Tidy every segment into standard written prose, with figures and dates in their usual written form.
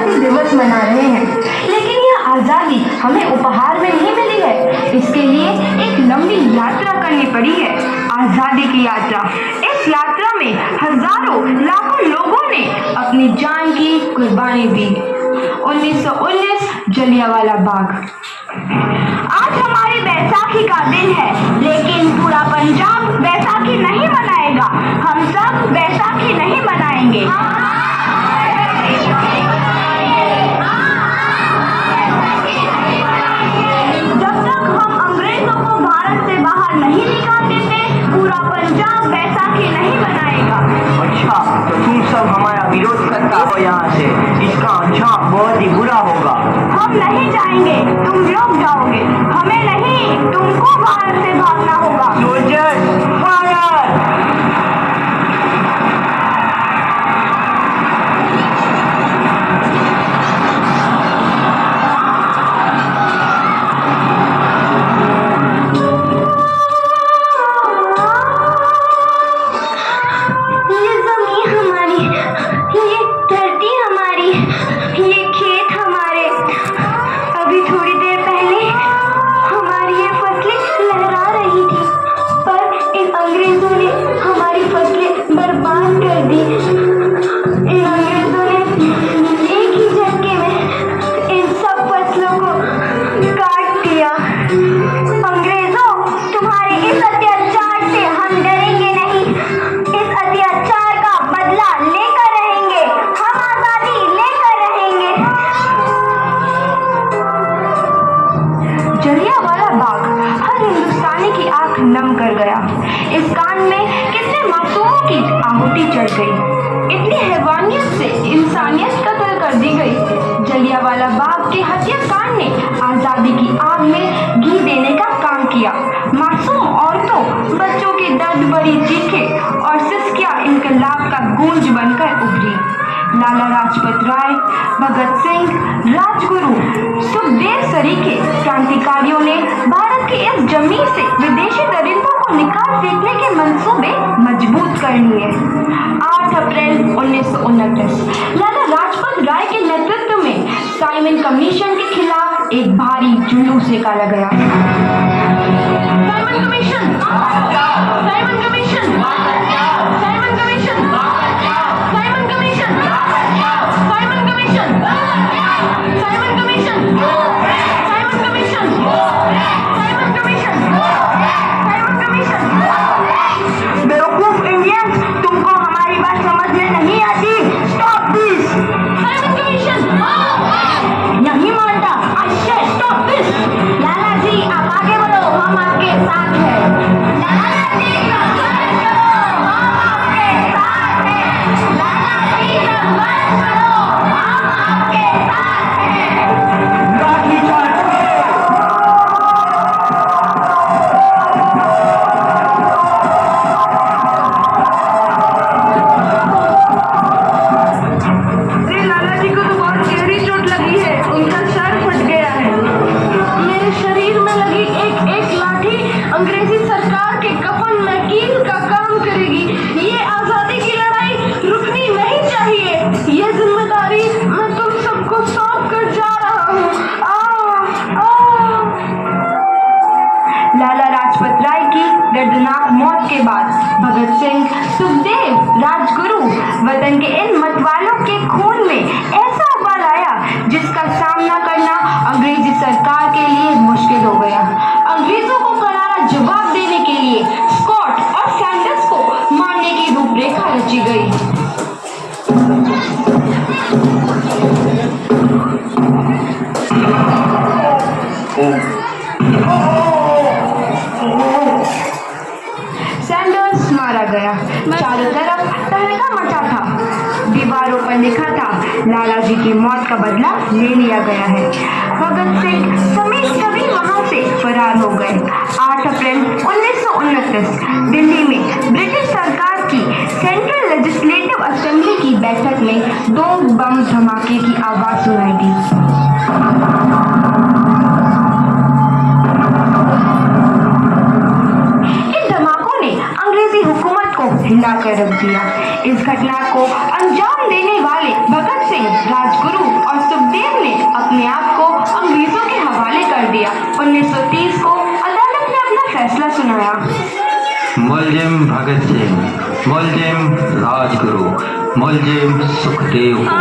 आज़ादी दिवस मना रहे हैं, लेकिन यह आज़ादी हमें उपहार में नहीं मिली है। इसके लिए एक लंबी यात्रा करनी पड़ी है, आज़ादी की यात्रा। इस यात्रा में हजारों लाखों लोगों ने अपनी जान की कुर्बानी दी। 1919 जलियांवाला बाग। आज हमारी बैसाखी का दिन है, लेकिन पूरा पंजाब बैसाखी नहीं मनाएगा। हम सब बैसाखी नहीं मनाएंगे। जब तक हम अंग्रेजों को भारत से बाहर नहीं निकाल देते, पूरा पंजाब बैसाखी नहीं मनाएगा। अच्छा, तो तुम सब हमारा विरोध करता हो यहाँ से, इसका अंजाम बहुत ही बुरा होगा। हम नहीं जाएंगे, तुम लोग जाओगे। हमें नहीं, तुमको भारत से भागना होगा। Soldier fire! ये जमीन हमारी, ये धरती हमारी, ये खेत हमारे। अभी थोड़ी देर पहले हमारी ये फसलें लहरा रही थी, पर इन अंग्रेजों ने हमारी फसलें बर्बाद कर दी। इन अंग्रेजों ने एक ही झटके में इन सब फसलों को काट दिया। अंग्रेजों, तुम्हारे इस अत्याचार से हम डरेंगे नहीं। इस अत्याचार का बदला लेकर रहेंगे। हम आजादी लेकर रहेंगे। जलियांवाला बाग हर हिंदुस्तानी की आंख नम कर गया। इस कांड में कितने मासूमों की आहुति चढ़ गई। इतनी हैवानियत से इंसानियत कत्ल कर दी गई। जलियांवाला बाग के हत्याकांड ने आजादी की आग में घी देने का काम किया। मासूम औरतों, बच्चों की दर्द भरी चीखें और सिसकियां इनकलाब का गूंज बनकर उभरी। लाला लाजपत राय, भगत सिंह, राजगुरु, सुखदेव सरीखे क्रांतिकारियों ने भारत की इस जमीन से विदेशी दरिंदों को निकाल फेंकने के मंसूबे मजबूत कर लिए। 8 अप्रैल 1929 लाला लाजपत राय के नेतृत्व में साइमन कमीशन के खिलाफ एक भारी जुलूस निकाला गया। Simon commission, Simon commission, Simon commission, Simon commission, Simon commission, Simon commission, Simon commission, Simon commission, Simon commission. बेवकूफ इंडियंस, तुमको हमारी बात समझ में नहीं आती। Stop this. साइमन कमीशन नहीं मानता। आई से स्टॉप दिस। लाला जी, आप आगे बढ़ो, हम आपके साथ हैं। लाला जी, संघर्ष करो, हम आपके साथ हैं। लाला जी, संघर्ष करो, हम आपके साथ हैं। लाठी चार्ज! अरे लाला जी को तो बहुत गहरी चोट लगी है, उनका सर फट गया है। मेरे शरीर में लगी एक एक लाठी अंग्रेजी सरकार के कफन में कील का काम करेगी। ये आजादी की लड़ाई रुकनी नहीं चाहिए। ये जिम्मेदारी मैं तुम सबको सौंप कर जा रहा हूँ। लाला लाजपत राय की दर्दनाक मौत के बाद भगत सिंह, सुखदेव, राजगुरु वतन के इन मतवालों के खून में ऐसा उबाल आया जिसका सामना करना अंग्रेजी सरकार के लिए मुश्किल हो गया। अंग्रेजों को करारा जवाब देने के लिए स्कॉट और सैंडर्स को मारने की रूपरेखा रची गई। सैंडर्स मारा गया। चारों तरफ तहलका मचा था। दीवारों पर लिखा था, लाला जी की मौत का बदला ले लिया गया है। भगत सिंह समेत सभी वहां से फरार हो गए। 8 अप्रैल 1929 दिल्ली में ब्रिटिश सरकार की सेंट्रल लेजिस्लेटिव असेंबली की बैठक में 2 बम धमाके की आवाज सुनाई दी। हिला कर रख दिया। इस घटना को अंजाम देने वाले भगत सिंह, राजगुरु और सुखदेव ने अपने आप को अंग्रेजों के हवाले कर दिया। 1930 को अदालत ने अपना फैसला सुनाया। मुलजिम भगत सिंह, मुलजिम राजगुरु, मुलजिम सुखदेव को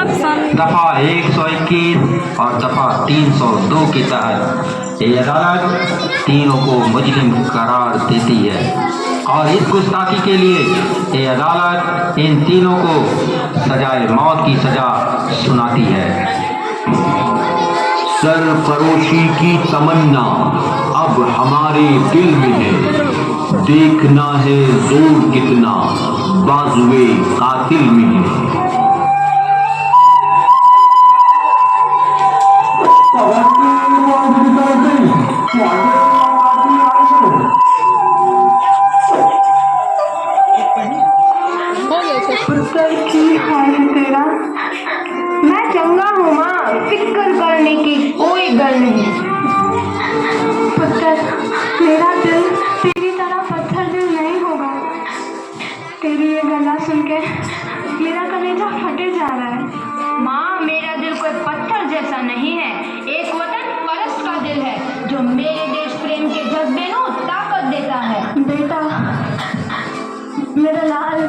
दफा 121 और दफा 302 के तहत ये अदालत तीनों को मुजरिम करार देती है और इस गुस्ताखी के लिए ये अदालत इन तीनों को सजाए मौत की सजा सुनाती है। सरफरोशी की तमन्ना अब हमारे दिल में है, देखना है जोर कितना बाजुए कातिल में है। पुत्र की हाल है तेरा? मैं चंगा हूँ माँ, फिक्र करने की कोई गल नहीं। पुत्र, मेरा दिल तेरी तरह पत्थर दिल नहीं होगा। तेरी ये गला सुन के मेरा कलेजा फटे जा रहा है। माँ, मेरा दिल कोई पत्थर जैसा नहीं है, एक वतन परस्त का दिल है जो मेरे देश प्रेम के जज्बे को ताकत देता है। बेटा, मेरा लाल।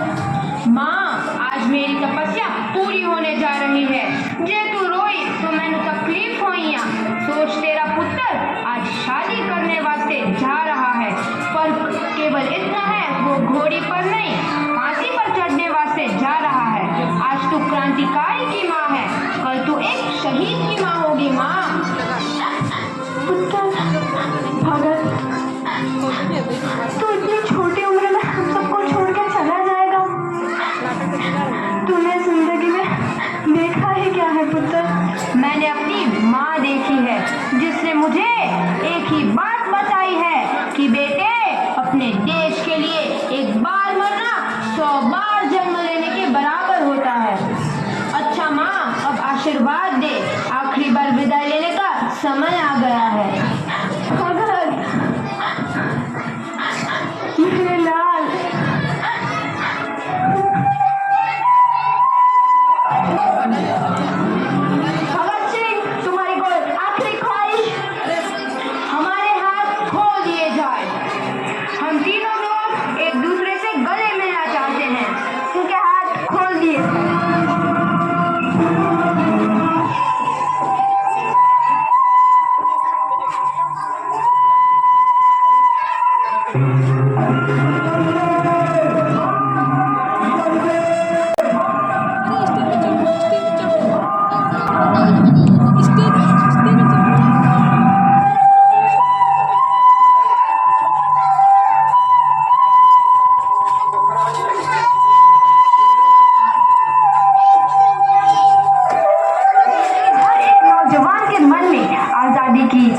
माँ, आज मेरी तपस्या पूरी होने जा रही है। जे तू रोई तो मैंने तकलीफ होइया। सोच, तेरा पुत्र आज शादी करने वास्ते जा रहा है, पर केवल इतना है वो घोड़ी पर नहीं फांसी पर चढ़ने वास्ते जा रहा है। आज तू क्रांतिकारी की माँ है, कल तू एक शहीद की माँ होगी। माँ, पुत्र भगत, तू इतनी छोटी उम्र में हम सबको छोड़ के चला जाएगा। तूने जिंदगी में देखा ही क्या है पुत्र? मैंने अपनी माँ देखी है, जिसने मुझे एक ही बात बताई है कि बेटे, अपने देश के लिए एक बार मरना 100 बार जन्म लेने के बराबर होता है। अच्छा माँ, अब आशीर्वाद दे, आखिरी बार विदाई लेने का समय आ गया है। मेरे लाल, भगत सिंह, तुम्हारी कोई आखिरी ख्वाहिश? हमारे हाथ खोल दिए जाए। हम तीनों लोग एक दूसरे से गले मिलना चाहते हैं, उनके हाथ खोल दिए जाए।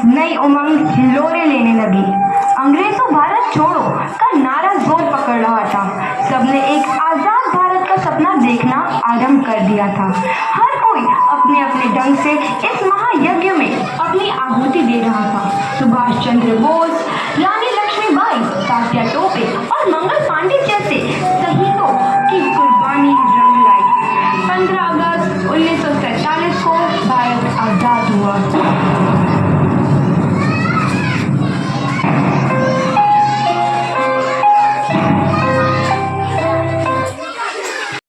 नई उमंग हिलोरे लेने लगी। अंग्रेजों भारत छोड़ो का नारा जोर पकड़ रहा था। सबने एक आजाद भारत का सपना देखना आरंभ कर दिया था। हर कोई अपने अपने ढंग से इस महायज्ञ में अपनी आहुति दे रहा था। सुभाष चंद्र बोस, रानी